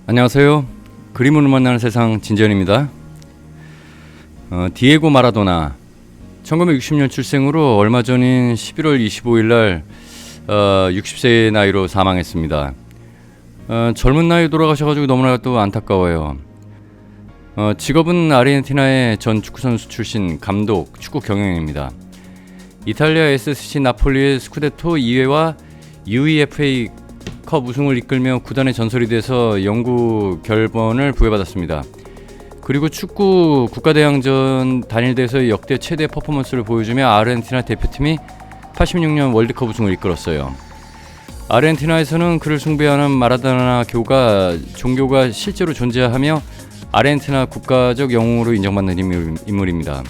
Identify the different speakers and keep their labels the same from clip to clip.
Speaker 1: 안녕하세요. 그림으로 만나는 세상 진지현입니다. 디에고 마라도나 1960년 출생으로 얼마 전인 11월 25일 날 60세의 나이로 사망했습니다. 젊은 나이에 돌아가셔가지고 너무나 또 안타까워요. 직업은 아르헨티나의 전 축구선수 출신 감독, 축구 경영입니다. 이탈리아 SSC 나폴리의 스쿠데토 2회와 UEFA 컵 우승을 이끌며 구단의 전설이 돼서 영구 결번을 부여받았습니다. 그리고 축구 국가대항전 단일대회에서 역대 최대 퍼포먼스를 보여주며 아르헨티나 대표팀이 86년 월드컵 우승을 이끌었어요. 아르헨티나에서는 그를 숭배하는 마라도나 종교가 실제로 존재하며 아르헨티나 국가적 영웅으로 인정받는 인물입니다.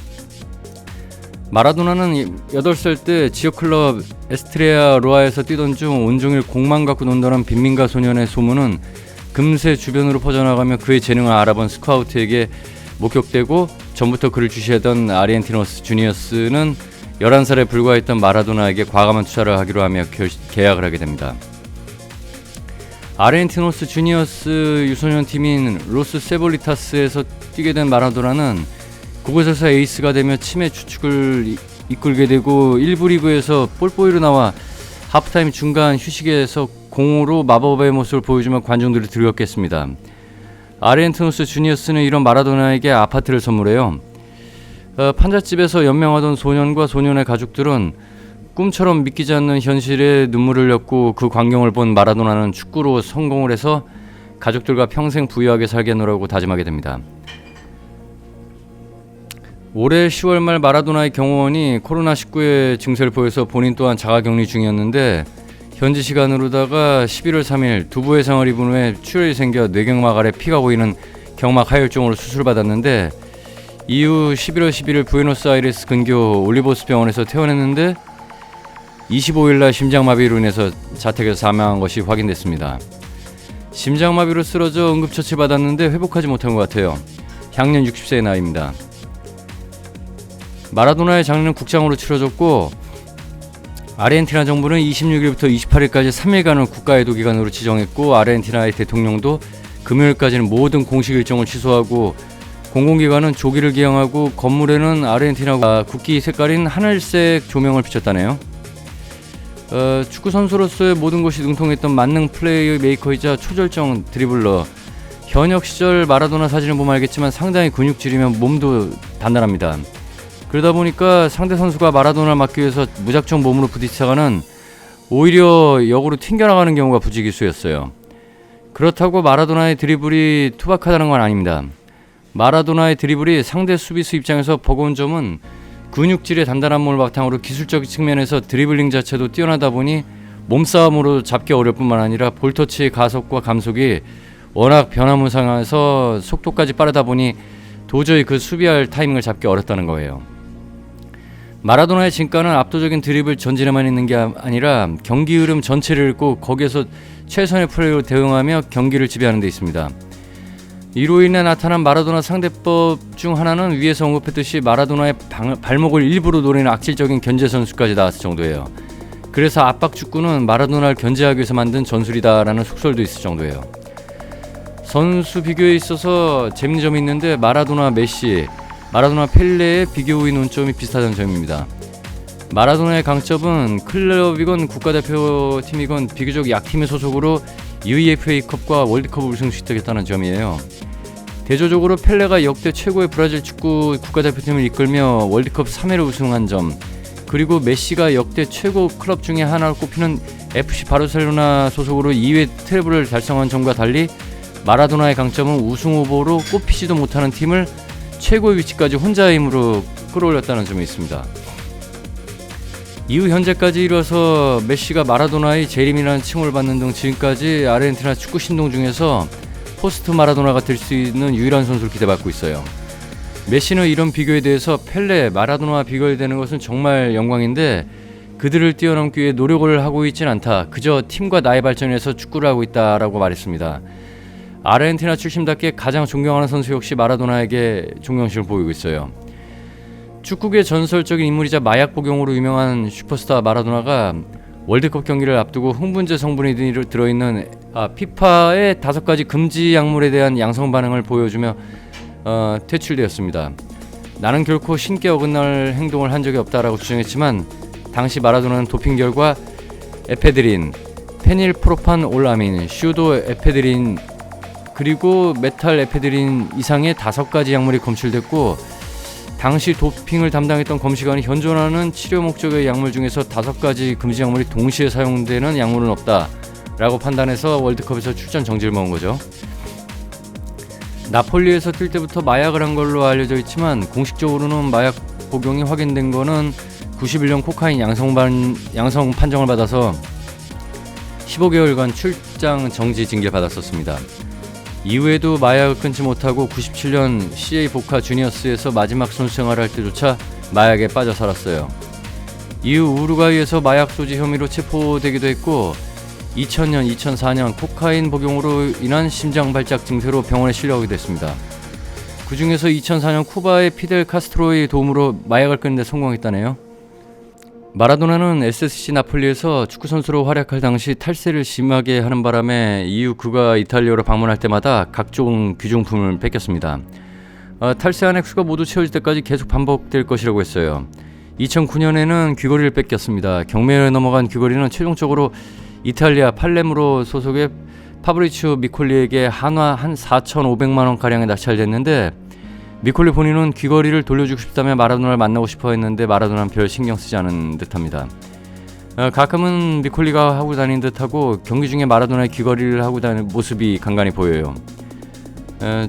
Speaker 1: 마라도나는 8살 때 지역 클럽 에스트레아 로아에서 뛰던 중 온종일 공만 갖고 논다는 빈민가 소년의 소문은 금세 주변으로 퍼져나가며 그의 재능을 알아본 스카우트에게 목격되고 전부터 그를 주시하던 아르헨티노스 주니어스는 11살에 불과했던 마라도나에게 과감한 투자를 하기로 하며 계약을 하게 됩니다. 아르헨티노스 주니어스 유소년 팀인 로스 세볼리타스에서 뛰게 된 마라도나는 그곳에서 에이스가 되며 팀의 주축을 이끌게 되고 1부 리그에서 볼보이로 나와 하프타임 중간 휴식에서 공으로 마법의 모습을 보여주며 관중들을 들였겠습니다. 아르헨티노스 주니어스는 이런 마라도나에게 아파트를 선물해요. 판잣집에서 연명하던 소년과 소년의 가족들은 꿈처럼 믿기지 않는 현실에 눈물을 흘렸고 그 광경을 본 마라도나는 축구로 성공을 해서 가족들과 평생 부유하게 살겠노라고 다짐하게 됩니다. 올해 10월 말 마라도나의 경호원이 코로나19의 증세를 보여서 본인 또한 자가격리 중이었는데 현지 시간으로다가 11월 3일 두부 외상을 입은 후에 출혈이 생겨 뇌경막 아래 피가 고이는 경막 하혈종으로 수술을 받았는데 이후 11월 11일 부에노스아이레스 근교 올리보스 병원에서 퇴원했는데 25일 날 심장마비로 인해서 자택에서 사망한 것이 확인됐습니다. 심장마비로 쓰러져 응급처치 받았는데 회복하지 못한 것 같아요. 향년 60세의 나이입니다. 마라도나의 장례는 국장으로 치러졌고 아르헨티나 정부는 26일부터 28일까지 3일간을 국가애도 기간으로 지정했고 아르헨티나의 대통령도 금요일까지는 모든 공식 일정을 취소하고 공공기관은 조기를 기용하고 건물에는 아르헨티나 국기 색깔인 하늘색 조명을 비췄다네요. 축구 선수로서의 모든 것이 능통했던 만능 플레이메이커이자 초절정 드리블러. 현역 시절 마라도나 사진을 보면 알겠지만 상당히 근육질이며 몸도 단단합니다. 그러다 보니까 상대 선수가 마라도나를 막기 위해서 무작정 몸으로 부딪혀가는 오히려 역으로 튕겨나가는 경우가 부지기수였어요. 그렇다고 마라도나의 드리블이 투박하다는 건 아닙니다. 마라도나의 드리블이 상대 수비수 입장에서 버거운 점은 근육질의 단단한 몸을 바탕으로 기술적인 측면에서 드리블링 자체도 뛰어나다 보니 몸싸움으로 잡기 어려울 뿐만 아니라 볼터치의 가속과 감속이 워낙 변화무쌍해서 속도까지 빠르다 보니 도저히 그 수비할 타이밍을 잡기 어렵다는 거예요. 마라도나의 진가는 압도적인 드리블 전진에만 있는 게 아니라 경기 흐름 전체를 읽고 거기에서 최선의 플레이로 대응하며 경기를 지배하는 데 있습니다. 이로 인해 나타난 마라도나 상대법 중 하나는 위에서 언급했듯이 마라도나의 발목을 일부러 노리는 악질적인 견제 선수까지 나왔을 정도예요. 그래서 압박 축구는 마라도나를 견제하기 위해서 만든 전술이다라는 속설도 있을 정도예요. 선수 비교에 있어서 재밌는 점이 있는데 마라도나 메시, 마라도나 펠레의 비교의 논점이 비슷하다는 점입니다. 마라도나의 강점은 클럽이건 국가대표팀이건 비교적 약팀의 소속으로 UEFA컵과 월드컵을 우승시켰다는 점이에요. 대조적으로 펠레가 역대 최고의 브라질 축구 국가대표팀을 이끌며 월드컵 3회를 우승한 점, 그리고 메시가 역대 최고 클럽 중에 하나로 꼽히는 FC 바르셀로나 소속으로 2회 트래블을 달성한 점과 달리 마라도나의 강점은 우승 후보로 꼽히지도 못하는 팀을 최고의 위치까지 혼자의 힘으로 끌어올렸다는 점이 있습니다. 이후 현재까지 이뤄서 메시가 마라도나의 재림이라는 칭호를 받는 등 지금까지 아르헨티나 축구 신동 중에서 포스트 마라도나가 될 수 있는 유일한 선수로 기대받고 있어요. 메시는 이런 비교에 대해서 펠레, 마라도나와 비교되는 것은 정말 영광인데 그들을 뛰어넘기 위해 노력을 하고 있진 않다. 그저 팀과 나의 발전을 위해서 축구를 하고 있다라고 말했습니다. 아르헨티나 출신답게 가장 존경하는 선수 역시 마라도나에게 존경심을 보이고 있어요. 축구계 전설적인 인물이자 마약 복용으로 유명한 슈퍼스타 마라도나가 월드컵 경기를 앞두고 흥분제 성분이 들어있는 피파의 5가지 금지 약물에 대한 양성 반응을 보여주며 퇴출되었습니다. 나는 결코 신께 어긋날 행동을 한 적이 없다라고 주장했지만 당시 마라도나는 도핑 결과 에페드린, 페닐프로판올아민, 슈도 에페드린 그리고 메탈 에페드린 이상의 5가지 약물이 검출됐고 당시 도핑을 담당했던 검시관이 현존하는 치료 목적의 약물 중에서 5가지 금지 약물이 동시에 사용되는 약물은 없다라고 판단해서 월드컵에서 출전 정지를 먹은 거죠. 나폴리에서 뛸 때부터 마약을 한 걸로 알려져 있지만 공식적으로는 마약 복용이 확인된 거는 91년 코카인 양성 판정을 받아서 15개월간 출장 정지 징계를 받았었습니다. 이후에도 마약을 끊지 못하고 97년 CA 보카 주니어스에서 마지막 선수 생활을 할 때조차 마약에 빠져 살았어요. 이후 우루과이에서 마약 소지 혐의로 체포되기도 했고 2000년, 2004년 코카인 복용으로 인한 심장 발작 증세로 병원에 실려가게 됐습니다. 그 중에서 2004년 쿠바의 피델 카스트로의 도움으로 마약을 끊는 데 성공했다네요. 마라도나는 SSC 나폴리에서 축구선수로 활약할 당시 탈세를 심하게 하는 바람에 이후 그가 이탈리아로 방문할 때마다 각종 귀중품을 뺏겼습니다. 탈세한 액수가 모두 채워질 때까지 계속 반복될 것이라고 했어요. 2009년에는 귀걸이를 뺏겼습니다. 경매에 넘어간 귀걸이는 최종적으로 이탈리아 팔레르모 소속의 파브리치오 미콜리에게 한화 한 4,500만원 가량에 낙찰됐는데 미콜리 본인은 귀걸이를 돌려주고 싶다며 마라도나를 만나고 싶어 했는데 마라도나는 별 신경 쓰지 않은 듯합니다. 가끔은 미콜리가 하고 다니는 듯하고 경기 중에 마라도나의 귀걸이를 하고 다니는 모습이 간간히 보여요.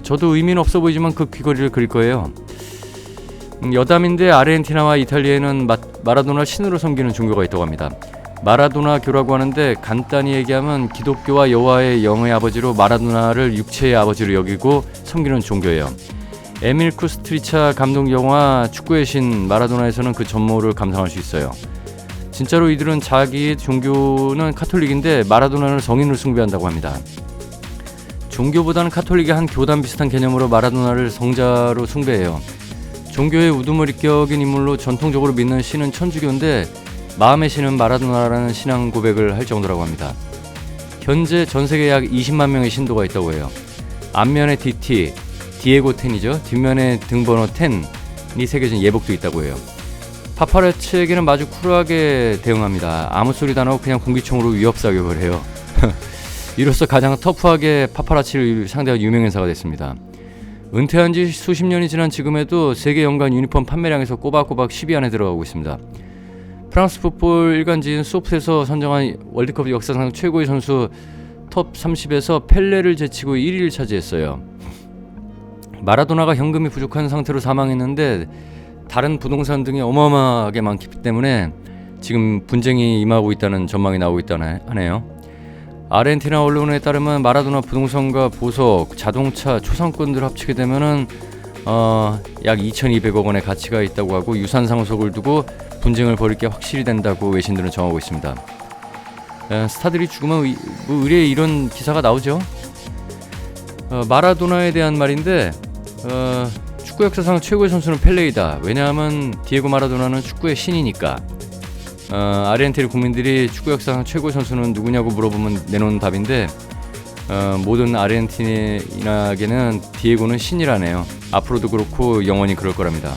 Speaker 1: 저도 의미는 없어 보이지만 그 귀걸이를 그릴 거예요. 여담인데 아르헨티나와 이탈리아에는 마라도나를 신으로 섬기는 종교가 있다고 합니다. 마라도나교라고 하는데 간단히 얘기하면 기독교와 여호와의 영의 아버지로 마라도나를 육체의 아버지로 여기고 섬기는 종교예요. 에밀 쿠스트리차 감독 영화 축구의 신 마라도나에서는 그 전모를 감상할 수 있어요. 진짜로 이들은 자기의 종교는 카톨릭인데 마라도나를 성인으로 숭배한다고 합니다. 종교보다는 카톨릭의 한 교단 비슷한 개념으로 마라도나를 성자로 숭배해요. 종교의 우두머리 격인 인물로 전통적으로 믿는 신은 천주교인데 마음의 신은 마라도나라는 신앙 고백을 할 정도라고 합니다. 현재 전세계에 약 20만 명의 신도가 있다고 해요. 앞면에 DT, 디에고 10이죠. 뒷면에 등번호 10이 새겨진 예복도 있다고 해요. 파파라치에게는 마주 쿨하게 대응합니다. 아무 소리도 안 하고 그냥 공기총으로 위협 사격을 해요. 이로써 가장 터프하게 파파라치를 상대한 유명인사가 됐습니다. 은퇴한 지 수십 년이 지난 지금에도 세계 연간 유니폼 판매량에서 꼬박꼬박 10위 안에 들어가고 있습니다. 프랑스 풋볼 일간지인 소프트에서 선정한 월드컵 역사상 최고의 선수 톱 30에서 펠레를 제치고 1위를 차지했어요. 마라도나가 현금이 부족한 상태로 사망했는데 다른 부동산 등이 어마어마하게 많기 때문에 지금 분쟁이 임하고 있다는 전망이 나오고 있다고 하네요. 아르헨티나 언론에 따르면 마라도나 부동산과 보석, 자동차, 초상권들 합치게 되면은 약 2,200억 원의 가치가 있다고 하고 유산 상속을 두고 분쟁을 벌일 게 확실히 된다고 외신들은 정하고 있습니다. 스타들이 죽으면 의뢰에 이런 기사가 나오죠. 마라도나에 대한 말인데 축구 역사상 최고의 선수는 펠레이다. 왜냐하면 디에고 마라도나는 축구의 신이니까. 아르헨티나 국민들이 축구 역사상 최고의 선수는 누구냐고 물어보면 내놓은 답인데 모든 아르헨티나에게는 디에고는 신이라네요. 앞으로도 그렇고 영원히 그럴 거랍니다.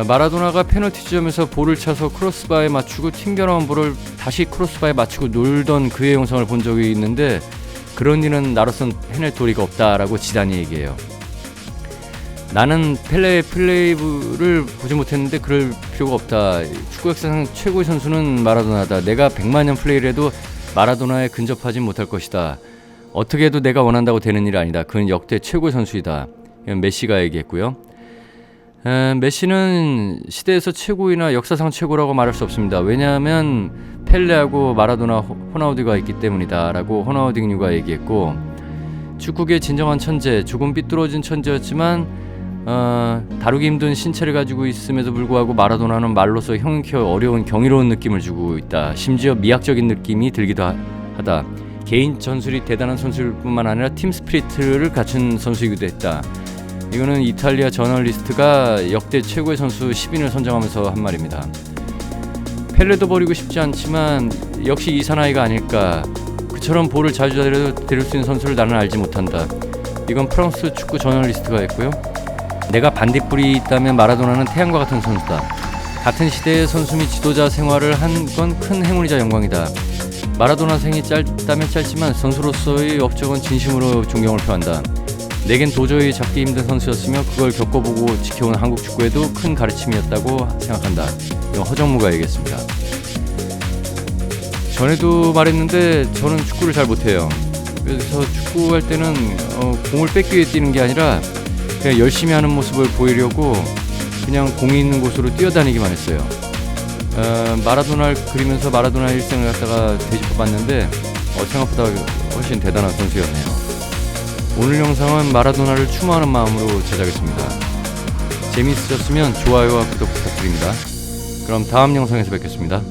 Speaker 1: 마라도나가 페널티 지점에서 볼을 차서 크로스바에 맞추고 튕겨나온 볼을 다시 크로스바에 맞추고 놀던 그의 영상을 본 적이 있는데 그런 일은 나로선 해낼 도리가 없다라고 지단이 얘기해요. 나는 펠레의 플레이를 보지 못했는데 그럴 필요가 없다. 축구 역사상 최고의 선수는 마라도나다. 내가 100만 년 플레이를 해도 마라도나에 근접하진 못할 것이다. 어떻게 해도 내가 원한다고 되는 일이 아니다. 그는 역대 최고의 선수이다. 이건 메시가 얘기했고요. 메시는 시대에서 최고이나 역사상 최고라고 말할 수 없습니다. 왜냐하면 펠레하고 마라도나, 호나우두가 있기 때문이다 라고 호나우딩뉴가 얘기했고 축구계의 진정한 천재, 조금 삐뚤어진 천재였지만 다루기 힘든 신체를 가지고 있음에도 불구하고 마라도나는 말로서 형용키 어려운 경이로운 느낌을 주고 있다. 심지어 미학적인 느낌이 들기도 하다. 개인 전술이 대단한 선수일 뿐만 아니라 팀 스피리트를 갖춘 선수이기도 했다. 이거는 이탈리아 저널리스트가 역대 최고의 선수 10인을 선정하면서 한 말입니다. 펠레도 버리고 싶지 않지만 역시 이 사나이가 아닐까. 그 이처럼 볼을 자주 데릴 수 있는 선수를 나는 알지 못한다. 이건 프랑스 축구 저널리스트가 했고요. 내가 반딧불이 있다면 마라도나는 태양과 같은 선수다. 같은 시대의 선수 및 지도자 생활을 한 건 큰 행운이자 영광이다. 마라도나 생이 짧다면 짧지만 선수로서의 업적은 진심으로 존경을 표한다. 내겐 도저히 잡기 힘든 선수였으며 그걸 겪어보고 지켜온 한국 축구에도 큰 가르침이었다고 생각한다. 이건 허정무가 얘기했습니다. 전에도 말했는데 저는 축구를 잘 못해요. 그래서 축구할 때는 공을 뺏기 위해 뛰는 게 아니라 그냥 열심히 하는 모습을 보이려고 그냥 공이 있는 곳으로 뛰어다니기만 했어요. 마라도나를 그리면서 마라도나 일생을 갖다가 되짚어봤는데 생각보다 훨씬 대단한 선수였네요. 오늘 영상은 마라도나를 추모하는 마음으로 제작했습니다. 재미있으셨으면 좋아요와 구독 부탁드립니다. 그럼 다음 영상에서 뵙겠습니다.